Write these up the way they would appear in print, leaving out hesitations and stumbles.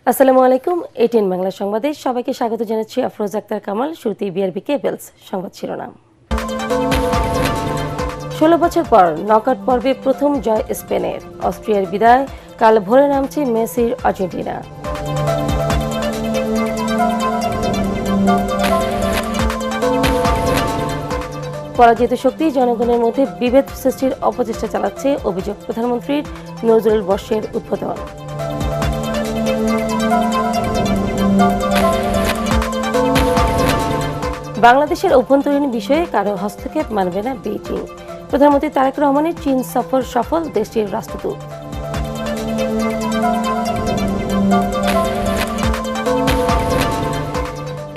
আসসালামু আলাইকুম। এটিএন বাংলা সংবাদে সবাইকে স্বাগত জানাচ্ছি। আফরোজ আক্তার কামাল। শুরুতেই বিআরবি কেবলস সংবাদ শিরোনাম। ১৬ বছর পর নকআউট পর্বে প্রথম জয় স্পেনের। অস্ট্রিয়ার বিদায়, কাল ভোরে নামছে মেসির আর্জেন্টিনা। পরাজিত শক্তি জনগণের মধ্যে বিভেদ সৃষ্টির অপচেষ্টা চালাচ্ছে, অভিযোগ প্রধানমন্ত্রীর। নজরুল বর্ষের উদ্বোধন। বাংলাদেশের অভ্যন্তরীণ বিষয়ে কারো হস্তক্ষেপ মানবে না বেইজিং। প্রধানমন্ত্রী তারেক রহমানের চীন সফর সফল, দেশটির রাষ্ট্রদূত।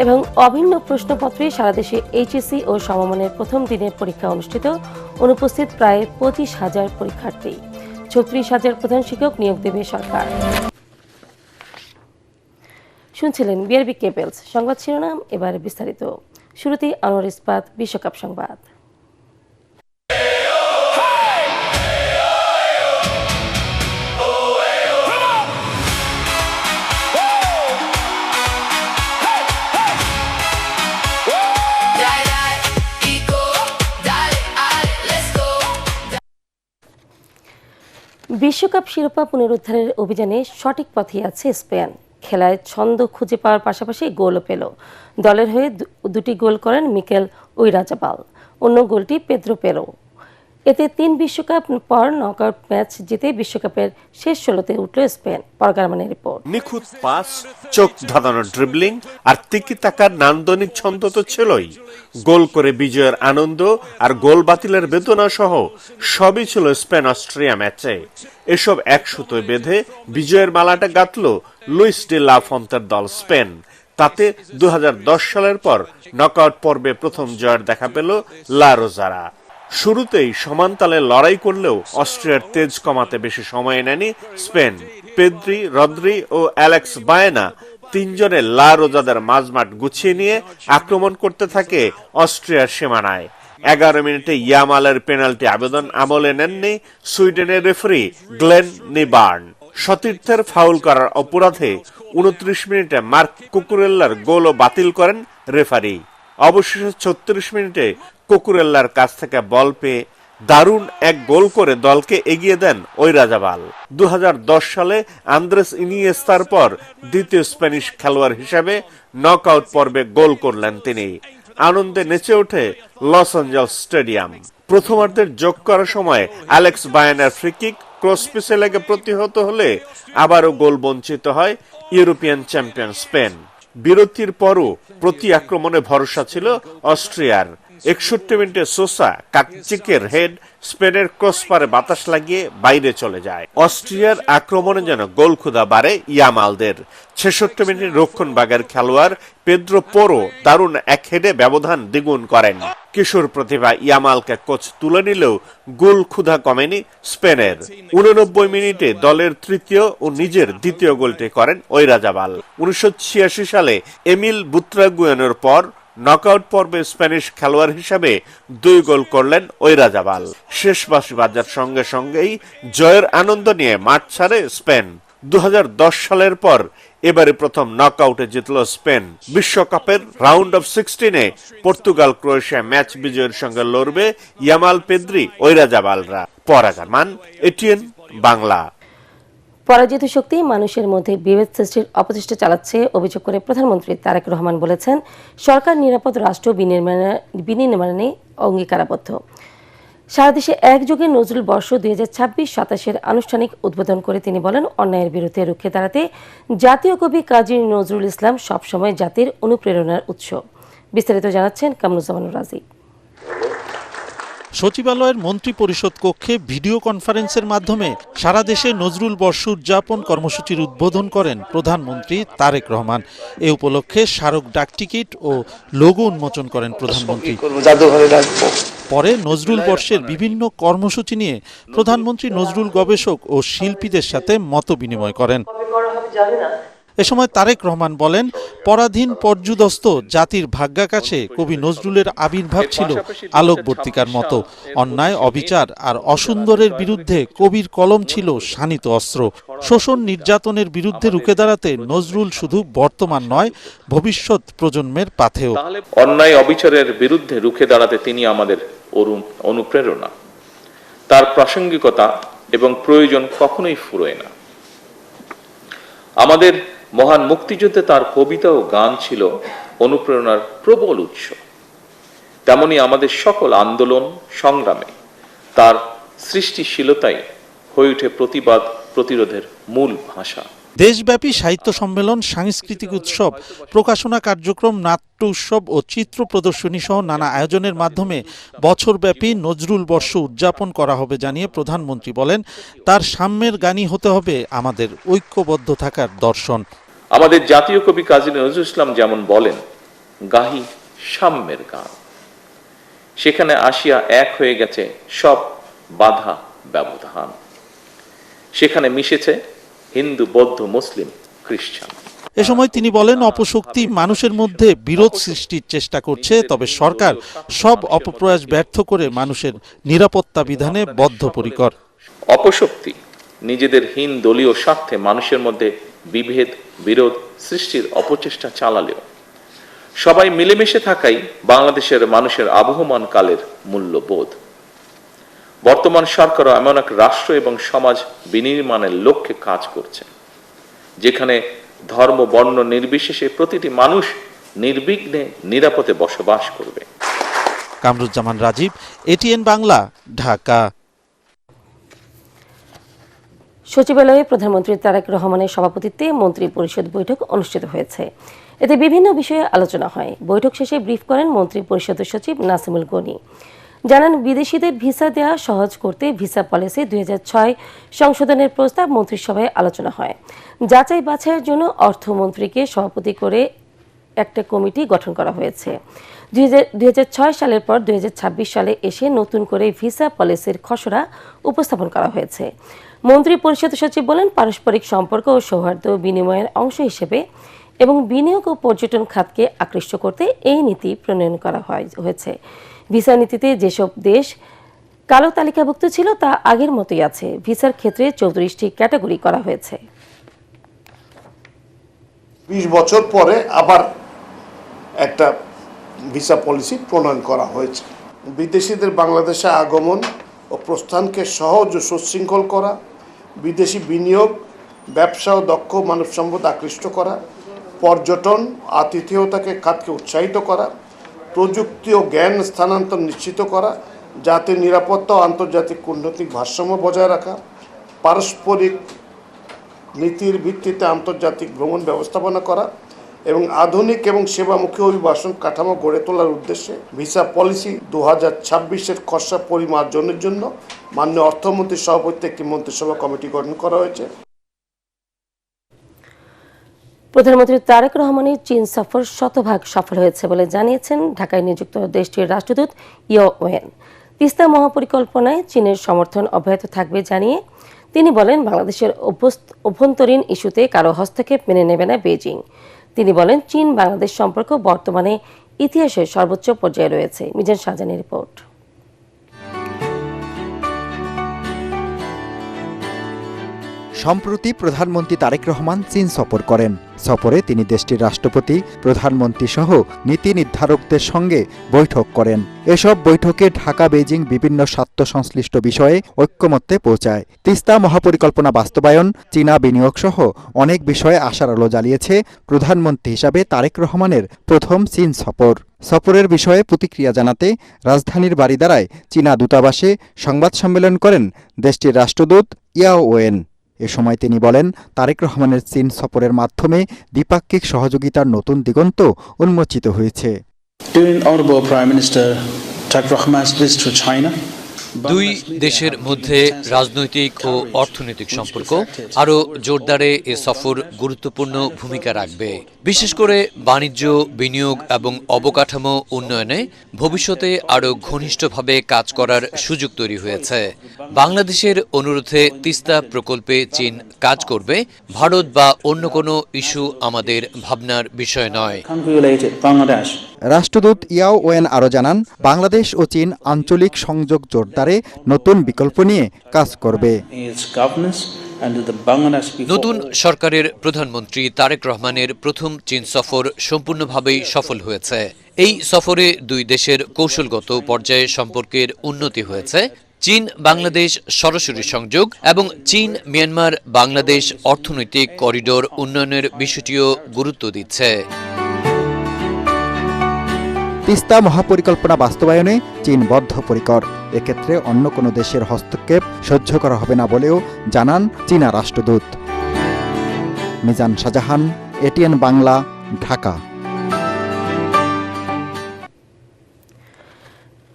এবং অভিন্ন প্রশ্নপত্রে সারা দেশে এইচএসসি ও সমমানের প্রথম দিনের পরীক্ষা অনুষ্ঠিত। অনুপস্থিত প্রায় ২৫,০০০ পরীক্ষার্থী। ৩৬,০০০ প্রধান শিক্ষক নিয়োগ দেবে সরকার। শুনছিলেন বিআরবি কেবলস সংবাদ শিরোনাম, এবার বিস্তারিত। শুরুতেই আনোয়ার ইস্পাত বিশ্বকাপ সংবাদ। বিশ্বকাপ শিরোপা পুনরুদ্ধারের অভিযানে সঠিক পথে আছে স্পেন। খেলায় ছন্দ খুঁজে পাওয়ার পাশাপাশি গোলও পেল। দলের হয়ে দুটি গোল করেন মিকেল ওইরাজাবাল, অন্য গোলটি পেদ্রো পেরো। এতে ৩ বিশ্বকাপ পর নকআউট ম্যাচ জিতে বিশ্বকাপের শেষ ১৬তে উঠল স্পেন। পরগারমানের রিপোর্ট। নিখুঁত পাস, চোখ ধাঁধানো ড্রিবলিং আর তিকি তাকার নান্দনিক ছন্দ তো ছিলই। গোল করে বিজয়ের আনন্দ আর গোল বাতিলের বেদনা সহ সবই ছিল স্পেন অস্ট্রিয়া ম্যাচে। এসব এক সুতোয় বেঁধে বিজয়ের মালাটা গাঁথল লুইস ডি লা ফন্তের দল স্পেন। তাতে ২০১০ সালের পর নকআউট পর্বে প্রথম জয়ের দেখা পেল লা রোজারা। শুরুতেই সমান তালে লড়াই করলেও অস্ট্রিয়ার তেজ কমাতে বেশি সময় নেয়নি স্পেন। পেদ্রি, রদ্রি ও অ্যালেক্স বায়েনা তিনজনের লা রোজাদের মাঝমাঠ গুছিয়ে নিয়ে আক্রমণ করতে থাকে অস্ট্রিয়ার সীমানায়। ১১ মিনিটে ইয়ামালের পেনাল্টি আবেদন আমলে নেননি সুইডেনের রেফারি গ্লেন নিবার্ন। সতীর্থের ফাউল করার অপরাধে ২৯ মিনিটে মার্ক কুকুরেল্লার গোলও বাতিল করেন রেফারি। অবশেষে ৩৬ মিনিটে কুকুরেল্লার কাছ থেকে বল পেয়ে দারুণ এক গোল করে দলকে এগিয়ে দেন ওইরাজাবাল। ২০১০ সালে আন্দ্রেস ইনিয়েস্তার পর দ্বিতীয় স্প্যানিশ খেলোয়াড় হিসেবে নকআউট পর্বে গোল করলেন তিনি। আনন্দে নেচে ওঠে লস অ্যাঞ্জেলস স্টেডিয়াম। প্রথমার্ধের যোগ করার সময় অ্যালেক্স বায়েনার ফ্রিকিক ক্রসপিসে লেগে প্রতিহত হলে আবারও গোল বঞ্চিত হয় ইউরোপিয়ান চ্যাম্পিয়ন স্পেন। বিরতির পরও প্রতি আক্রমণে ভরসা ছিল অস্ট্রিয়ার। ৬১ মিনিটে সোসা কাকচিকের হেড স্পেনের ক্রসবারে বাতাস লাগিয়ে বাইরে চলে যায়। অস্ট্রিয়ার আক্রমণে যেন গোল ক্ষুধা বাড়ে ইয়ামালদের। ৬৬ মিনিটে রক্ষণভাগের খেলোয়াড় পেদ্রো পোরো দারুণ এক হেডে ব্যবধান দ্বিগুণ করেন। কিশোর প্রতিভা ইয়ামালকে কোচ তুলে নিলেও গোল ক্ষুধা কমেনি স্পেনের। ৮৯ মিনিটে দলের তৃতীয় ও নিজের দ্বিতীয় গোলটি করেন ওইরাজাবাল। ১৯৮৬ সালে এমিল বুত্রাগুয়েনের পর নকআউট পর্বে স্প্যানিশ খেলোয়াড় হিসাবে ২ গোল করলেন ওইরাজাবাল। শেষ বাঁশি বাজার সঙ্গে সঙ্গেই জয়ের আনন্দ নিয়ে মাঠ ছাড়ে স্পেন। ২০১০ সালের পর এবারে প্রথম নকআউটে জিতল স্পেন। বিশ্বকাপের রাউন্ড অফ 16-এ পর্তুগাল ক্রোয়েশিয়া ম্যাচ বিজয়ের সঙ্গে লড়বে ইয়ামাল, পেদ্রি, ওইরাজাবালরা। পরাগারমান, এটিএন বাংলা। পরাজিত শক্তি মানুষের মধ্যে বিভেদ সৃষ্টির অপচেষ্টা চালাচ্ছে, অভিযোগ করে প্রধানমন্ত্রী তারেক রহমান বলেছেন, সরকার নিরাপদ রাষ্ট্র বিনির্মাণে অঙ্গীকারাবদ্ধ। সারা দেশে একযোগে নজরুল বর্ষ ২০২৬-২৭-এর আনুষ্ঠানিক উদ্বোধন করে তিনি বলেন, অন্যায়ের বিরুদ্ধে রুখে দাঁড়াতে জাতীয় কবি কাজী নজরুল ইসলাম সবসময় জাতির অনুপ্রেরণার উৎস। বিস্তারিত জানাচ্ছেন কামরুজ্জামানুর রাজি। সচিবালয়ের মন্ত্রী পরিষদ কক্ষে ভিডিও কনফারেন্সের মাধ্যমে সারা দেশে নজরুল বর্ষ উদযাপন কর্মসূচির উদ্বোধন করেন প্রধানমন্ত্রী তারেক রহমান। এ উপলক্ষে স্মারক ডাকটিকিট ও লোগো উন্মোচন করেন প্রধানমন্ত্রী। পরে নজরুল বর্ষের বিভিন্ন কর্মসূচি নিয়ে প্রধানমন্ত্রী নজরুল গবেষক ও শিল্পীদের সাথে মত বিনিময় করেন। এ সময় তারেক রহমান বলেন, পরাধীন পর্যুদস্ত জাতির ভাগ্যাকাশে কবি নজরুলের আবির্ভাব ছিল আলোকবর্তিকার মতো। অন্যায়, অবিচার আর অসুন্দরের বিরুদ্ধে কবির কলম ছিল শানিত অস্ত্র। শোষণ, নির্যাতনের বিরুদ্ধে রুখে দাঁড়াতে নজরুল শুধু বর্তমান নয়, ভবিষ্যৎ প্রজন্মের পাথেয়। অন্যায়, অবিচারের বিরুদ্ধে রুখে দাঁড়াতে তিনি আমাদের অনুপ্রেরণা। তার প্রাসঙ্গিকতা এবং প্রয়োজন কখনোই ফুরোয় না। আমাদের মহান মুক্তিযুদ্ধে তার কবিতা ও গান ছিল অনুপ্রেরণার প্রবল উৎস। তেমনি আমাদের সকল আন্দোলন সংগ্রামে তার সৃষ্টিশীলতাই হয়ে ওঠে প্রতিবাদ প্রতিরোধের মূল ভাষা। দেশব্যাপী সাহিত্য সম্মেলন, সাংস্কৃতিক উৎসব, প্রকাশনা কার্যক্রম, নাট্য উৎসব ও চিত্র প্রদর্শনী সহ নানা আয়োজনের মাধ্যমে বছরব্যাপী নজরুল বর্ষ উদযাপন করা হবে জানিয়ে প্রধানমন্ত্রী বলেন, তার সাম্যের গানই হতে হবে আমাদের ঐক্যবদ্ধ থাকার দর্শন। আমাদের জাতীয় কবি কাজী নজরুল ইসলাম যেমন বলেন, গাহি সাম্যের গান। সেখানে আসিয়া এক হয়ে গেছে সব বাধা ব্যবধান। সেখানে মিশেছে হিন্দু, বৌদ্ধ, মুসলিম, খ্রিস্টান। এ সময় তিনি বলেন, অপশক্তি মানুষের মধ্যে বিরোধ সৃষ্টির চেষ্টা করছে, তবে সরকার সব অপপ্রয়াস ব্যর্থ করে মানুষের নিরাপত্তা বিধানে বদ্ধপরিকর। অপশক্তি নিজেদের হীন দলীয় স্বার্থে মানুষের মধ্যে বিভেদ, বিরোধ সৃষ্টির অপচেষ্টা চালালেও সবাই মিলেমিশে থাকাই বাংলাদেশের মানুষের আবহমান কালের মূল্যবোধ। বর্তমান সরকারও এমন এক রাষ্ট্র এবং সমাজ বিনির্মাণের লক্ষ্যে কাজ করছে, যেখানে ধর্ম, বর্ণ নির্বিশেষে প্রতিটি মানুষ নির্বিঘ্নে নিরাপদে বসবাস করবে। কামরুজ্জামান রাজীব, এটিএন বাংলা, ঢাকা। সচিবালয়ে প্রধানমন্ত্রী তারেক রহমানের সভাপতিত্বে মন্ত্রী পরিষদ বৈঠক অনুষ্ঠিত হয়েছে। এতে বিভিন্ন বিষয়ে আলোচনা হয়। বৈঠক শেষে ব্রিফ করেন মন্ত্রী পরিষদের সচিব নাসিমুল গনি। জানান, বিদেশিদের ভিসা দেওয়া সহজ করতে ভিসা পলিসি 2006 সংশোধনের প্রস্তাব মন্ত্রিসভায় আলোচনা হয়। যাচাই বাছাইয়ের জন্য অর্থমন্ত্রীকে সভাপতি করে একটা কমিটি গঠন করা হয়েছে। 2006 সালের পর 2026 সালে এসে নতুন করে ভিসা পলিসির খসড়া উপস্থাপন করা হয়েছে। মন্ত্রী পরিষদ সচিব বলেন, পারস্পরিক সম্পর্ক ও সৌহার্দ্য বিনিময়ের অংশ হিসেবে এবং বিনিয়োগ ও পর্যটন খাতকে আকৃষ্ট করতে এই নীতি প্রণয়ন করা হয়েছে। ভিসা নীতিতে যেসব দেশ কালো তালিকাভুক্ত ছিল তা আগের মতোই আছে। ভিসার ক্ষেত্রে 34টি ক্যাটাগরি করা হয়েছে। 20 বছর পরে আবার একটা ভিসা পলিসি প্রণয়ন করা হয়েছে। বিদেশিদের বাংলাদেশে আগমন ও প্রস্থানকে সহজ ও সুশৃঙ্খল করা, বিদেশি বিনিয়োগ, ব্যবসা ও দক্ষ মানব সম্পদ আকৃষ্ট করা, পর্যটন, আতিথেয়তাকে খাতকে উৎসাহিত করা, প্রযুক্তি ও জ্ঞান স্থানান্তর নিশ্চিত করা, জাতির নিরাপত্তা ও আন্তর্জাতিক কূটনৈতিক ভারসাম্য বজায় রাখা, পারস্পরিক নীতির ভিত্তিতে আন্তর্জাতিক ভ্রমণ ব্যবস্থাপনা করা এবং আধুনিক এবং সেবামুখী অভিবাসন কাঠামো গড়ে তোলার উদ্দেশ্যে ভিসা পলিসি 2026-এর খসড়া পরিমার্জনের জন্য মাননীয় অর্থমন্ত্রীর সভাপতিত্বে একটি মন্ত্রিসভা কমিটি গঠন করা হয়েছে। প্রধানমন্ত্রী তারেক রহমানের চীন সফর শতভাগ সফল হয়েছে বলে জানিয়েছেন ঢাকায় নিযুক্ত দেশটির রাষ্ট্রদূত ইয়ো ওয়েন। তিস্তা মহাপরিকল্পনায় চীনের সমর্থন অব্যাহত থাকবে জানিয়ে তিনি বলেন, বাংলাদেশের অভ্যন্তরীণ ইস্যুতে কারো হস্তক্ষেপ মেনে নেবে না বেইজিং। তিনি বলেন, চীন বাংলাদেশ সম্পর্ক বর্তমানে ইতিহাসের সর্বোচ্চ পর্যায়ে রয়েছে। মিজান শাহজাহানের রিপোর্ট। সম্প্রতি প্রধানমন্ত্রী তারেক রহমান চীন সফর করেন। সফরে তিনি দেশটির রাষ্ট্রপতি, প্রধানমন্ত্রী সহ নীতি নির্ধারকদের সঙ্গে বৈঠক করেন। এসব বৈঠকে ঢাকা বেইজিং বিভিন্ন স্বার্থ সংশ্লিষ্ট বিষয়ে ঐক্যমত্যে পৌঁছায়। তিস্তা মহাপরিকল্পনা বাস্তবায়ন, চীনা বিনিয়োগ সহ অনেক বিষয়ে আশার আলো জ্বালিয়েছে প্রধানমন্ত্রী হিসাবে তারেক রহমানের প্রথম চীন সফর। সফরের বিষয়ে প্রতিক্রিয়া জানাতে রাজধানীর বারিধারায় চীনা দূতাবাসে সংবাদ সম্মেলন করেন দেশটির রাষ্ট্রদূত ইয়াও ওয়েন। এ সময় তিনি বলেন, তারেক রহমানের চীন সফরের মাধ্যমে দ্বিপাক্ষিক সহযোগিতার নতুন দিগন্ত উন্মোচিত হয়েছে। During Honorable Prime Minister Tareq Rahman's visit to China, দুই দেশের মধ্যে রাজনৈতিক ও অর্থনৈতিক সম্পর্ক আরও জোরদারে এ সফর গুরুত্বপূর্ণ ভূমিকা রাখবে। বিশেষ করে বাণিজ্য, বিনিয়োগ এবং অবকাঠামো উন্নয়নে ভবিষ্যতে আরও ঘনিষ্ঠভাবে কাজ করার সুযোগ তৈরি হয়েছে। বাংলাদেশের অনুরোধে তিস্তা প্রকল্পে চীন কাজ করবে। ভারত বা অন্য কোনো ইস্যু আমাদের ভাবনার বিষয় নয়। রাষ্ট্রদূত ইয়াও ওয়েন আরও জানান, বাংলাদেশ ও চীন আঞ্চলিক সংযোগ জোরদারে নতুন বিকল্প নিয়ে কাজ করবে। নতুন সরকারের প্রধানমন্ত্রী তারেক রহমানের প্রথম চীন সফর সম্পূর্ণভাবেই সফল হয়েছে। এই সফরে দুই দেশের কৌশলগত পর্যায়ে সম্পর্কের উন্নতি হয়েছে। চীন বাংলাদেশ সরাসরি সংযোগ এবং চীন মিয়ানমার বাংলাদেশ অর্থনৈতিক করিডোর উন্নয়নের বিষয়টিও গুরুত্ব দিচ্ছে। তিস্তা মহাপরিকল্পনা বাস্তবায়নে চীন বদ্ধপরিকর। এক্ষেত্রে অন্য কোনো দেশের হস্তক্ষেপ সহ্য করা হবে না বলেও জানান চীনা রাষ্ট্রদূত। মিজান শাহজাহান, এটিএন বাংলা, ঢাকা।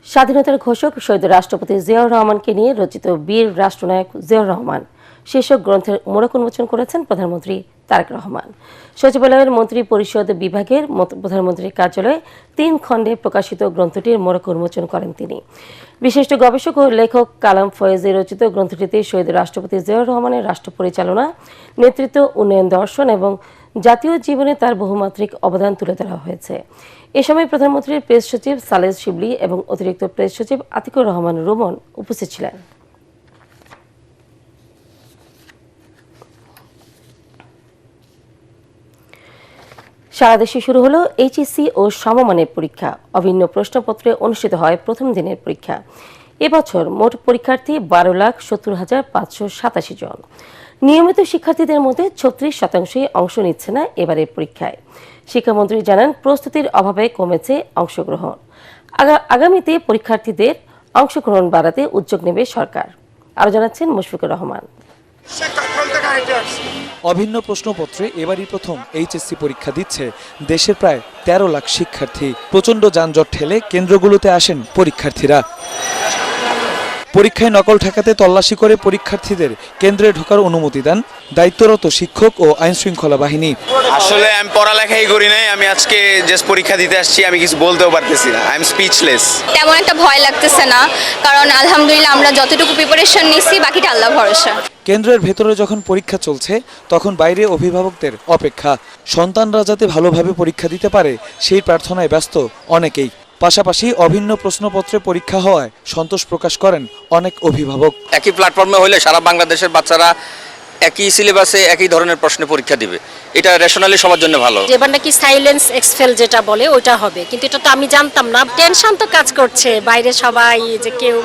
স্বাধীনতার ঘোষক শহীদ রাষ্ট্রপতি জিয়াউর রহমানকে নিয়ে রচিত বীর রাষ্ট্রনায়ক জিয়াউর রহমান শীর্ষক গ্রন্থের মোড়ক উন্মোচন করেছেন প্রধানমন্ত্রী তারেক রহমান। সচিবালয়ের মন্ত্রী পরিষদ বিভাগের প্রধানমন্ত্রীর কার্যালয়ে 3 খণ্ডে প্রকাশিত গ্রন্থটির মোড়ক উন্মোচন করেন তিনি। বিশিষ্ট গবেষক ও লেখক কালাম ফয়েজের রচিত গ্রন্থটিতে শহীদ রাষ্ট্রপতি জিয়াউর রহমানের রাষ্ট্র পরিচালনা, নেতৃত্ব, উন্নয়ন দর্শন এবং জাতীয় জীবনে তার বহুমাত্রিক অবদান তুলে ধরা হয়েছে। এ সময় প্রধানমন্ত্রীর প্রেস সচিব সালেহ শিবলি এবং অতিরিক্ত প্রেস সচিব আতিকুর রহমান রুমন উপস্থিত ছিলেন। সারা দেশে শুরু হলো এইচএসসি ও সমমানের পরীক্ষা। অভিন্ন প্রশ্নপত্রে অনুষ্ঠিত হয় প্রথম দিনের পরীক্ষা। এবছর মোট পরীক্ষার্থী 12,70,587 জন। নিয়মিত শিক্ষার্থীদের মধ্যে 36% অংশ নিচ্ছে না এবারের পরীক্ষায়। শিক্ষামন্ত্রী জানান, প্রস্তুতির অভাবে কমেছে অংশগ্রহণ। আগামীতে পরীক্ষার্থীদের অংশগ্রহণ বাড়াতে উদ্যোগ নেবে সরকার। আরও জানাচ্ছেন মুশফিকুর রহমান। অভিন্ন প্রশ্নপত্রে এবারই প্রথম এইচএসসি পরীক্ষা দিচ্ছে দেশের প্রায় 13 লাখ শিক্ষার্থী। প্রচণ্ড যানজট ঠেলে কেন্দ্রগুলোতে আসেন পরীক্ষার্থীরা। পরীক্ষায় নকল ঠেকাতে তল্লাশি করে পরীক্ষার্থীদের কেন্দ্রে ঢোকার অনুমতি দেন দায়িত্বরত শিক্ষক ও আইন শৃঙ্খলা বাহিনী। আসলে আমি পড়ালেখাই করি নাই, আমি আজকে জাস্ট পরীক্ষা দিতে আসছি, আমি কিছু বলতেও পারতেছি না, আই এম স্পিচলেস। তেমন একটা ভয় লাগতেছে না, কারণ আলহামদুলিল্লাহ আমরা যতটুকু প্রিপারেশন নিচ্ছি বাকিটা আল্লাহ ভরসা। কেন্দ্রের ভেতরে যখন পরীক্ষা চলছে তখন বাইরে অভিভাবকদের অপেক্ষা। সন্তানরা যাতে ভালোভাবে পরীক্ষা দিতে পারে সেই প্রার্থনায় ব্যস্ত অনেকেই। পাশাপাশি অভিন্ন প্রশ্নপত্রে পরীক্ষা হওয়ায় সন্তোষ প্রকাশ করেন অনেক অভিভাবক। একই প্ল্যাটফর্মে হলে সারা বাংলাদেশের বাচ্চারা একই সিলেবাসে একই ধরনের প্রশ্নে পরীক্ষা দিবে, এটা রেশনালি সবার জন্য ভালো। এবার নাকি সাইলেন্স এক্সফেল যেটা বলে ওটা হবে, কিন্তু এটা তো আমি জানতাম না। টেনশন তো কাজ করছে বাইরে, সবাই যে কেউ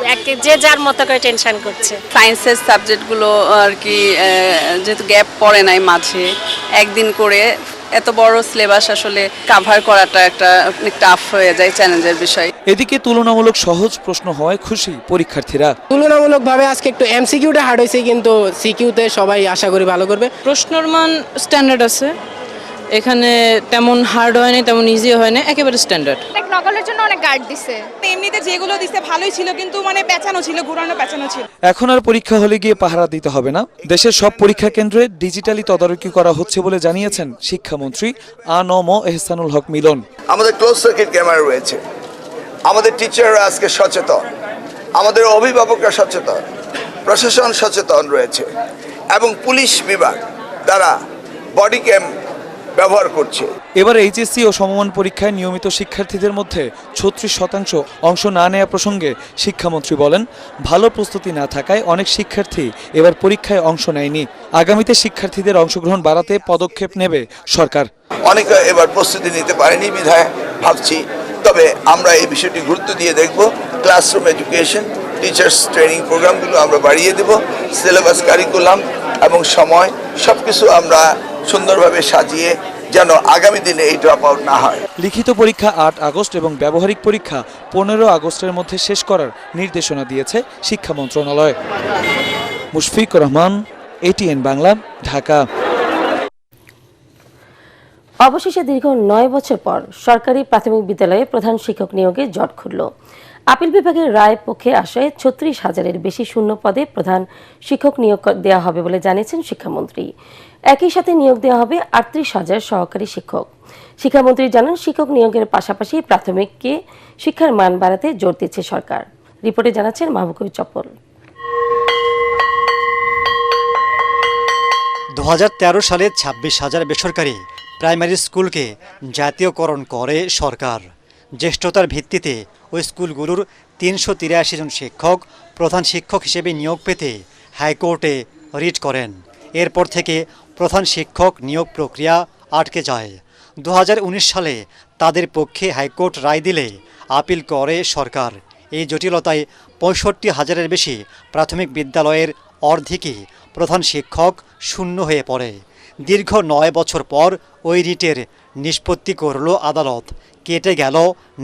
যে যার মতো করে টেনশন করছে। সায়েন্সের সাবজেক্টগুলো আর কি যেহেতু গ্যাপ পড়ে নাই মাঝে, একদিন করে এত বড় সিলেবাস আসলে কভার করাটা একটা অনেক টাফ হয়ে যায়, চ্যালেঞ্জের বিষয়। এদিকে তুলনামূলক সহজ প্রশ্ন হওয়ায় খুশি পরীক্ষার্থীরা। তুলনামূলকভাবে আজকে একটু এমসিকিউটা হার্ড হয়েছে, কিন্তু সিকিউতে সবাই আশা করি ভালো করবে। প্রশ্নের মান স্ট্যান্ডার্ড আছে, এখানে তেমন হার্ড হয়নি তেমন ইজি হয়নি, একেবারে স্ট্যান্ডার্ড। নকলের জন্য অনেক গার্ড দিছে। এমনিতে যেগুলো দিছে ভালোই ছিল, কিন্তু মানে পেঁচানো ছিল, ঘুরানো পেঁচানো ছিল। এখন আর পরীক্ষা হলে গিয়ে পাহারা দিতে হবে না। দেশের সব পরীক্ষা কেন্দ্রে ডিজিটালি তদারকি করা হচ্ছে বলে জানিয়েছেন শিক্ষামন্ত্রী আ.ন.ম এহসানুল হক মিলন। আমাদের ক্লোজ সার্কিট ক্যামেরা রয়েছে, আমাদের টিচাররা আজকে সচেতন, আমাদের অভিভাবকরা সচেতন, প্রশাসন সচেতন রয়েছে এবং পুলিশ বিভাগ তারা বডি ক্যাম ব্যবহার করছে। এবার এইচএসসি ও সমমান পরীক্ষায় নিয়মিত শিক্ষার্থীদের মধ্যে 36% অংশ না নেওয়া প্রসঙ্গে শিক্ষামন্ত্রী বলেন, ভালো প্রস্তুতি না থাকায় অনেক শিক্ষার্থী এবার পরীক্ষায় অংশ নেয়নি। আগামীতে শিক্ষার্থীদের অংশগ্রহণ বাড়াতে পদক্ষেপ নেবে সরকার। অনেকে এবার প্রস্তুতি নিতে পারেনি বিধায় ভাবছি, তবে আমরা এই বিষয়টি গুরুত্ব দিয়ে দেখব। ক্লাসরুম এডুকেশন, টিচার্স ট্রেনিং প্রোগ্রামগুলো আমরা বাড়িয়ে দেব, সিলেবাস, কারিকুলাম এবং সময় সবকিছু আমরা সুন্দরভাবে সাজিয়ে যেন আগামী দিনে এই ড্রপ আউট না হয়। লিখিত পরীক্ষা 8 আগস্ট এবং ব্যবহারিক পরীক্ষা 15 আগস্টের মধ্যে শেষ করার নির্দেশনা দিয়েছে শিক্ষা মন্ত্রণালয়। মুশফিকুর রহমান, এটিএন বাংলা, ঢাকা। অবশেষে দীর্ঘ 9 বছর পর সরকারি প্রাথমিক বিদ্যালয়ে প্রধান শিক্ষক নিয়োগে জট খুলল। আপিল বিভাগের রায় পক্ষে আসায় 36,000-এর বেশি শূন্য পদে প্রধান শিক্ষক নিয়োগ দেওয়া হবে বলে জানিয়েছেন শিক্ষামন্ত্রী। একই সাথে নিয়োগ দেওয়া হবে 38,000 সহকারী শিক্ষক। শিক্ষামন্ত্রী জানান, শিক্ষক নিয়োগের পাশাপাশি প্রাথমিককে শিক্ষার মান বাড়াতে জোর দিচ্ছে সরকার। রিপোর্টে জানাচ্ছেন মাহবুব কবির চপ্পল। 2013 সালে 26,000 বেসরকারি প্রাইমারি স্কুলকে জাতীয়করণ করে সরকার। জ্যেষ্ঠতার ভিত্তিতে ওই স্কুলগুলোর 383 জন শিক্ষক প্রধান শিক্ষক হিসেবে নিয়োগ পেতে হাইকোর্টে রিট করেন। এরপর থেকে প্রধান শিক্ষক নিয়োগ প্রক্রিয়া আটকে যায়। 2019 সালে তাদের পক্ষে হাইকোর্ট রায় দিলে আপিল করে সরকার। এই জটিলতায় 65,000-এর বেশি প্রাথমিক বিদ্যালয়ের অর্ধেকই প্রধান শিক্ষক শূন্য হয়ে পড়ে। দীর্ঘ 9 বছর পর ওই রিটের নিষ্পত্তি করল আদালত। কেটে গেল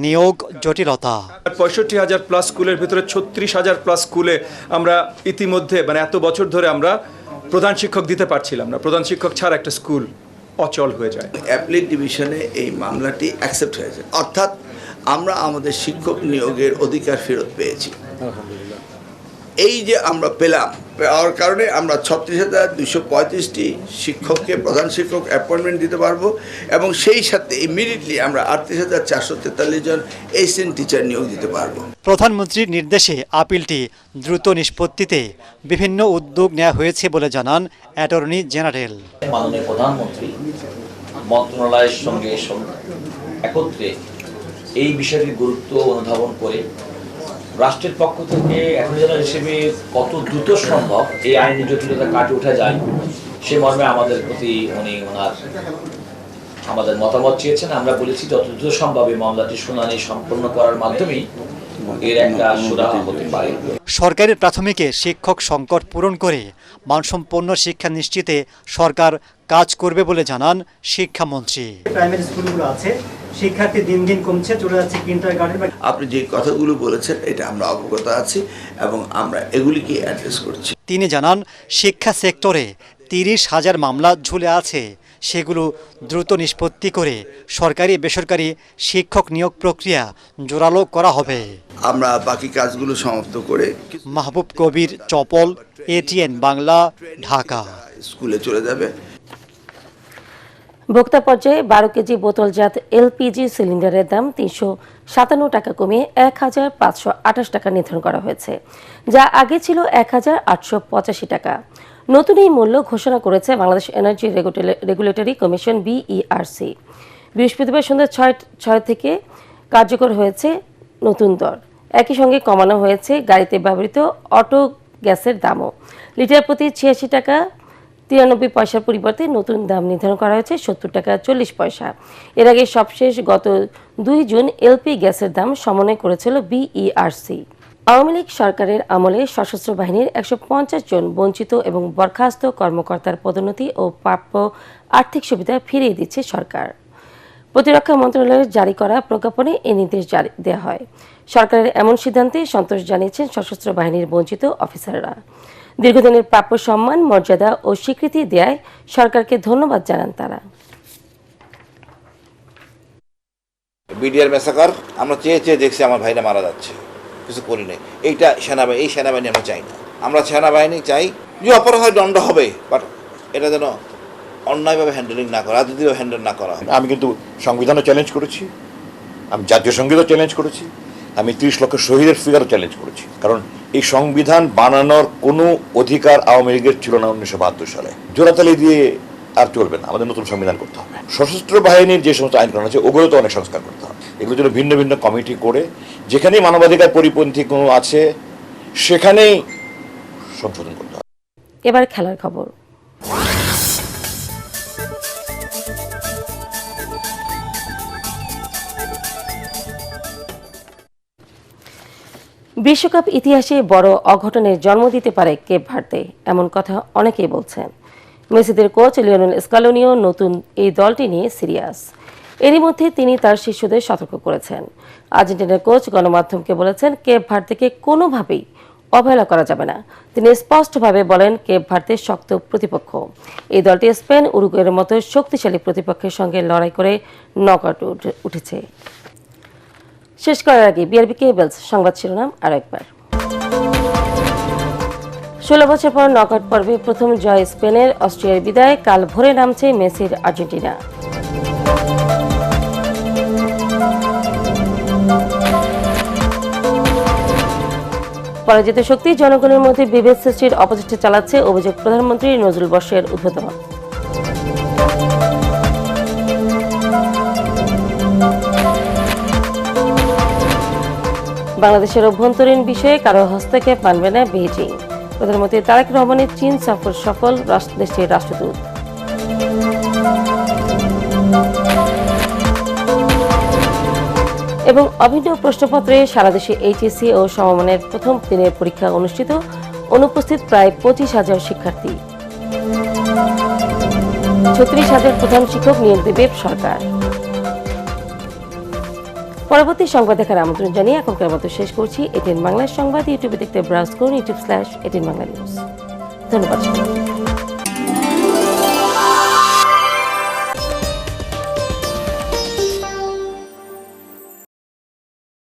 নিয়োগ জটিলতা। 65,000 প্লাস স্কুলের ভিতরে 36,000 প্লাস স্কুলে আমরা ইতিমধ্যে এত বছর ধরে আমরা প্রধান শিক্ষক দিতে পারছিলাম না। প্রধান শিক্ষক ছাড়া একটা স্কুল অচল হয়ে যায়। অ্যাপিলেট ডিভিশনে এই মামলাটি অ্যাকসেপ্ট হয়েছে, অর্থাৎ আমরা আমাদের শিক্ষক নিয়োগের অধিকার ফেরত পেয়েছি। এই যে আমরা পাওয়ার কারণে আমরা 36,235টি শিক্ষককে প্রধান শিক্ষক অ্যাপয়েন্টমেন্ট দিতে পারবো এবং সেই সাথে ইমিডিয়েটলি আমরা 38,443 জন অ্যাসিস্ট্যান্ট টিচার নিয়োগ দিতে পারবো। প্রধানমন্ত্রীর নির্দেশে আপিলটি দ্রুত নিষ্পত্তিতে বিভিন্ন উদ্যোগ নেওয়া হয়েছে বলে জানান অ্যাটর্নি জেনারেল। মাননীয় প্রধানমন্ত্রী মন্ত্রণালয়ের সঙ্গে একত্রে এই বিষয়টির গুরুত্ব অনুধাবন করে রাষ্ট্রের পক্ষ থেকে অ্যাটর্নি জেনারেল হিসেবে কত দ্রুত সম্ভব এই আইনি জটিলতা কাটিয়ে ওঠা যায় সে মর্মে আমাদের প্রতি আমাদের মতামত চেয়েছেন। আমরা বলেছি যত দ্রুত সম্ভব এই মামলাটি শুনানি সম্পন্ন করার মাধ্যমেই এর একটা সুরাহা হতে পারে। সরকারি প্রাথমিকে শিক্ষক সংকট পূরণ করে মানসম্পন্ন শিক্ষা নিশ্চিতে সরকার কাজ করবে বলে জানান শিক্ষামন্ত্রী। প্রাইমারি স্কুলগুলো আছে, শিক্ষার্থী দিন দিন কমছে, চলে যাচ্ছে কিন্ডারগার্টেন। আপনি যে কথাগুলো বলেছেন এটা আমরা অবগত আছি এবং আমরা এগুলিকে অ্যাড্রেস করছি। তিনি জানান, শিক্ষা সেক্টরে 30,000 মামলা ঝুলে আছে, সেগুলো দ্রুত নিষ্পত্তি করে সরকারি বেসরকারি শিক্ষক নিয়োগ প্রক্রিয়া জোরালো করা হবে। আমরা বাকি কাজগুলো সমাপ্ত করে মাহবুব কবির চপল, ATN বাংলা, ঢাকা। স্কুলে চলে যাবে। ভোক্তা পর্যায়ে 12 কেজি বোতলজাত LPG সিলিন্ডারের দাম 357 টাকা কমিয়ে 1,528 টাকা নির্ধারণ করা হয়েছে, যা আগে ছিল 1,885 টাকা। নতুন এই মূল্য ঘোষণা করেছে Bangladesh energy regulatory commission BERC। বৃহস্পতিবার সন্ধ্যা 6 থেকে কার্যকর হয়েছে নতুন দর। একই সঙ্গে কমানো হয়েছে গাড়িতে ব্যবহৃত অটো গ্যাসের দামও। লিটার প্রতি 86 টাকা 93 পয়সার পরিবর্তে নতুন দাম নির্ধারণ করা হয়েছে 70 টাকা 40 পয়সা। এর আগে সবশেষ গত 2 জুন LP গ্যাসের দাম সমন্বয় করেছিল BERC। আওয়ামী লীগ সরকারের আমলে সশস্ত্র বাহিনীর 150 জন বঞ্চিত এবং বরখাস্ত কর্মকর্তার পদোন্নতি ও প্রাপ্য আর্থিক সুবিধা ফিরিয়ে দিচ্ছে সরকার। প্রতিরক্ষা মন্ত্রণালয়ের জারি করা প্রজ্ঞাপনে এই নির্দেশ দেওয়া হয়। সরকারের এমন সিদ্ধান্তে সন্তোষ জানিয়েছেন সশস্ত্র বাহিনীর বঞ্চিত অফিসাররা। দীর্ঘদিনের প্রাপ্য সম্মান, মর্যাদা ও স্বীকৃতি দেয়ায় সরকারকে ধন্যবাদ জানান তারা। বিডিআর মেসাকার আমরা চেয়ে দেখছি আমার ভাইরা মারা যাচ্ছে, কিছু করি নাই। এই সেনাবাহিনী আমরা চাই না। আমরা সেনাবাহিনী চাই যে অপরাধ দণ্ড হবে, বাট এটা যেন অন্যায়ভাবে হ্যান্ডেলিং না করা, রাজনীতিভাবে হ্যান্ডেল না করা হয়। আমি কিন্তু সংবিধানও চ্যালেঞ্জ করেছি, আমি জাতীয় সঙ্গীতও চ্যালেঞ্জ করেছি, আমি 30 লক্ষ শহীদের ফিগারও চ্যালেঞ্জ করেছি। কারণ এই সংবিধান বানানোর কোনো অধিকার আওয়ামী লীগের ছিল না 1972 সালে। জোড়াতালি দিয়ে আর চলবে না, আমাদের নতুন সংবিধান করতে হবে। সশস্ত্র বাহিনীর যে সমস্ত আইন কানুন আছে ওগুলো তো অনেক সংস্কার করতে হবে। এগুলোর জন্য ভিন্ন ভিন্ন কমিটি করে যেখানেই মানবাধিকার পরিপন্থী কোনো আছে সেখানেই সংশোধন করতে হবে। এবার খেলার খবর। বিশ্বকাপ ইতিহাসে বড় অঘটনের জন্ম দিতে পারে কেপ ভার্দে, এমন কথা অনেকেই বলছেন। মেসিদের কোচ লিওনেল স্কালোনিও নতুন এই দলটি নিয়ে সিরিয়াস। এরই মধ্যে তিনি তার শিষ্যদের সতর্ক করেছেন। আর্জেন্টিনার কোচ গণমাধ্যমকে বলেছেন, কেপ ভার্দেকে কোনোভাবেই অবহেলা করা যাবে না। তিনি স্পষ্টভাবে বলেন কেপ ভার্দের শক্ত প্রতিপক্ষ। এই দলটি স্পেন, উরুগুয়ের মতো শক্তিশালী প্রতিপক্ষের সঙ্গে লড়াই করে নকআউট উঠেছে। শেষ করার আগে বিআরবি কেবলস সংবাদ শিরোনাম আরো একবার। 16 বছর পর নকআউট পর্বে প্রথম জয় স্পেনের, অস্ট্রিয়ার বিদায়, কাল ভোরে নামছে মেসির আর্জেন্টিনা। পরাজিত শক্তি জনগণের মধ্যে বিভেদ সৃষ্টির অপচেষ্টা চালাচ্ছে, অভিযোগ প্রধানমন্ত্রী নজরুল বর্ষের উদ্বোধন। বাংলাদেশের অভ্যন্তরীণ বিষয়ে কারো হস্তক্ষেপ মানবে না বেইজিং। প্রধানমন্ত্রী তারেক রহমানের চীন সফর সফল, দেশটির রাষ্ট্রদূত। এবং অভিন্ন প্রশ্নপত্রে সারা দেশে এইচএসসি ও সমমানের প্রথম দিনের পরীক্ষা অনুষ্ঠিত, অনুপস্থিত প্রায় 25,000 শিক্ষার্থী। 36,000 প্রধান শিক্ষক নিয়োগ দেবে সরকার। পরবর্তী সংবাদ দেখার আমন্ত্রণ জানিয়ে এখনকার মতো শেষ করছি। এটিএন বাংলার সংবাদ ইউটিউবে দেখতে ব্রাউজ করুন youtube/18bangla news। ধন্যবাদ।